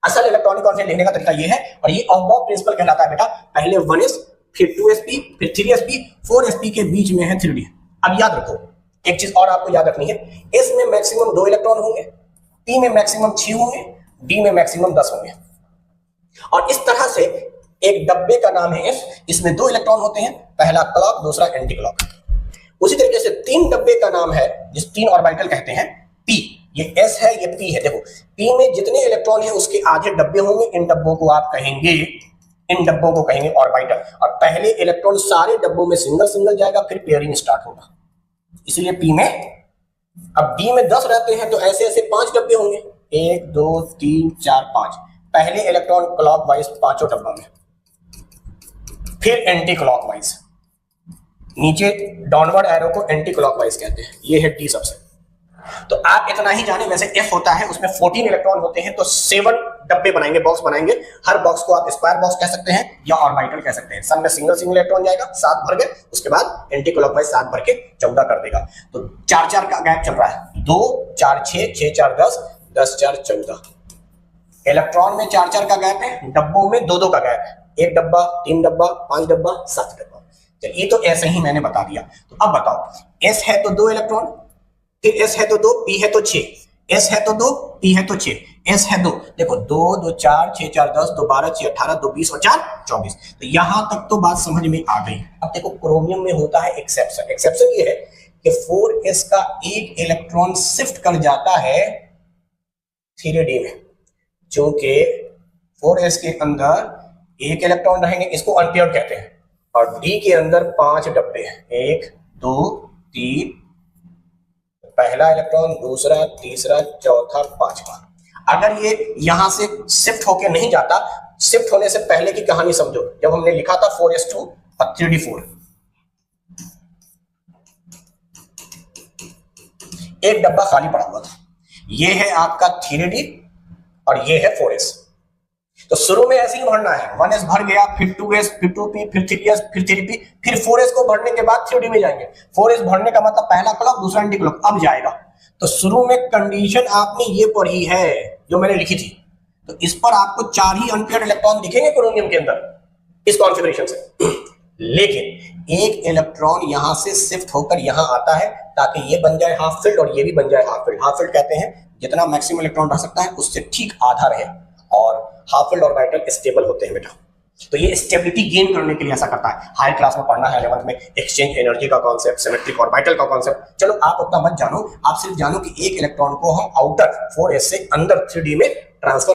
असल electronic concept लिखने का तरीका ये है, और ये अबॉव प्रिंसिपल कहलाता है बेटा। पहले 1s, फिर 2sp, फिर 3sp, 4sp के बीच में है 3d। अब याद रखो एक चीज और आपको याद रखनी है, s में मैक्सिमम 2 इलेक्ट्रॉन होंगे, p में मैक्सिमम 6 होंगे, d में मैक्सिमम 10 होंगे। और इस तरह से एक डब्बे का नाम है s, इसमें 2 इलेक्ट्रॉन होते हैं, पहला क्लॉक दूसरा एंटी क्लॉक। उसी तरीके से 3 डब्बे का नाम है जिस 3 ऑर्बिटल कहते हैं p। ये s है, ये p है। देखो p में जितने इलेक्ट्रॉन है उसके आधे डब्बे होंगे, इन डब्बों को आप कहेंगे, इन डब्बों को कहेंगे ऑर्बिटल। और पहले इलेक्ट्रॉन सारे डब्बों में सिंगल सिंगल जाएगा, फिर पेयरिंग स्टार्ट होगा। इसलिए p में, अब d में 10 रहते हैं तो ऐसे ऐसे 5 डब्बे होंगे, 1 2 3 4 5। पहले इलेक्ट्रॉन क्लॉकवाइज पांचों डब्बों में, फिर एंटी क्लॉकवाइज, नीचे डाउनवर्ड एरो को एंटी क्लॉकवाइज कहते हैं। ये है डी सबसे। तो आप इतना ही जाने, वैसे एफ होता है उसमें 14 इलेक्ट्रॉन होते हैं, तो 7 डब्बे बनाएंगे, बॉक्स बनाएंगे। हर बॉक्स को आप स्क्वायर बॉक्स कह सकते हैं या ऑर्बिटल कह सकते हैं। सब में सिंगल सिंगल इलेक्ट्रॉन जाएगा, 7 भर गए, उसके बाद एंटी क्लॉकवाइज 7 भर के 14 कर देगा। तो 4-4 का गैप चल रहा है, 2 4 6 6 4 10 10 4 14। इलेक्ट्रॉन में 4-4 का गैप है, डब्बों में 2-2 का गैप है, 1 डब्बा 3 डब्बा 5 डब्बा 7 डब्बा। ये तो ऐसे ही मैंने बता दिया। तो अब बताओ s है तो 2 इलेक्ट्रॉन, फिर s है तो 2, p है तो 6, s है तो 2, p है तो 6, s है 2। देखो 2 2 4 6 4 10 2 12 6 18 2 20 और 4 24। तो यहां तक तो बात समझ में आ गई। अब देखो क्रोमियम में होता है एक्सेप्शन। एक्सेप्शन ये है कि 4s का एक इलेक्ट्रॉन शिफ्ट कर जाता है 3d में। चूंकि 4s के अंदर एक इलेक्ट्रॉन रहेंगे, इसको अनपेयर्ड कहते हैं, और d के अंदर 5 डब्बे हैं, 1 2 3, पहला इलेक्ट्रॉन, दूसरा, तीसरा, चौथा, पांचवा। अगर ये यहां से शिफ्ट होके नहीं जाता, शिफ्ट होने से पहले की कहानी समझो। जब हमने लिखा था 4s2 और 3d4, एक डब्बा खाली पड़ा हुआ था। ये है आपका 3d और ये है 4s। तो शुरू में ऐसे ही भरना है, 1s भर गया, फिर 2s, फिर 2p, फिर 3s, फिर 3p, फिर 4s को भरने के बाद 3d में जाएंगे। 4s भरने का मतलब पहला क्लॉक दूसरा एंटी क्लॉक अब जाएगा। तो शुरू में कंडीशन आपने ये पढ़ी है जो मैंने लिखी थी। तो इस पर आपको 4 ही अनपेयर्ड इलेक्ट्रॉन दिखेंगे क्रोमियम के अंदर इस कॉन्फ़िगरेशन से। लेकिन एक इलेक्ट्रॉन यहां से शिफ्ट होकर यहां आता है ताकि ये बन जाए हाफ फील्ड और ये भी बन जाए हाफ फील्ड। हाफ फील्ड कहते हैं जितना मैक्सिमम इलेक्ट्रॉन रह सकता है उससे ठीक आधा रहे, और हाफ फील्ड ऑर्बिटल स्टेबल होते हैं बेटा। तो ये स्टेबिलिटी गेन करने के लिए ऐसा करता है। हाई क्लास में पढ़ना है 11th में एक्सचेंज एनर्जी का कॉन्सेप्ट, सिमेट्रिक ऑर्बिटल का कॉन्सेप्ट। चलो आप उतना मत जानो, आप सिर्फ जानो कि एक इलेक्ट्रॉन को हम आउटर 4s से अंदर 3d में ट्रांसफर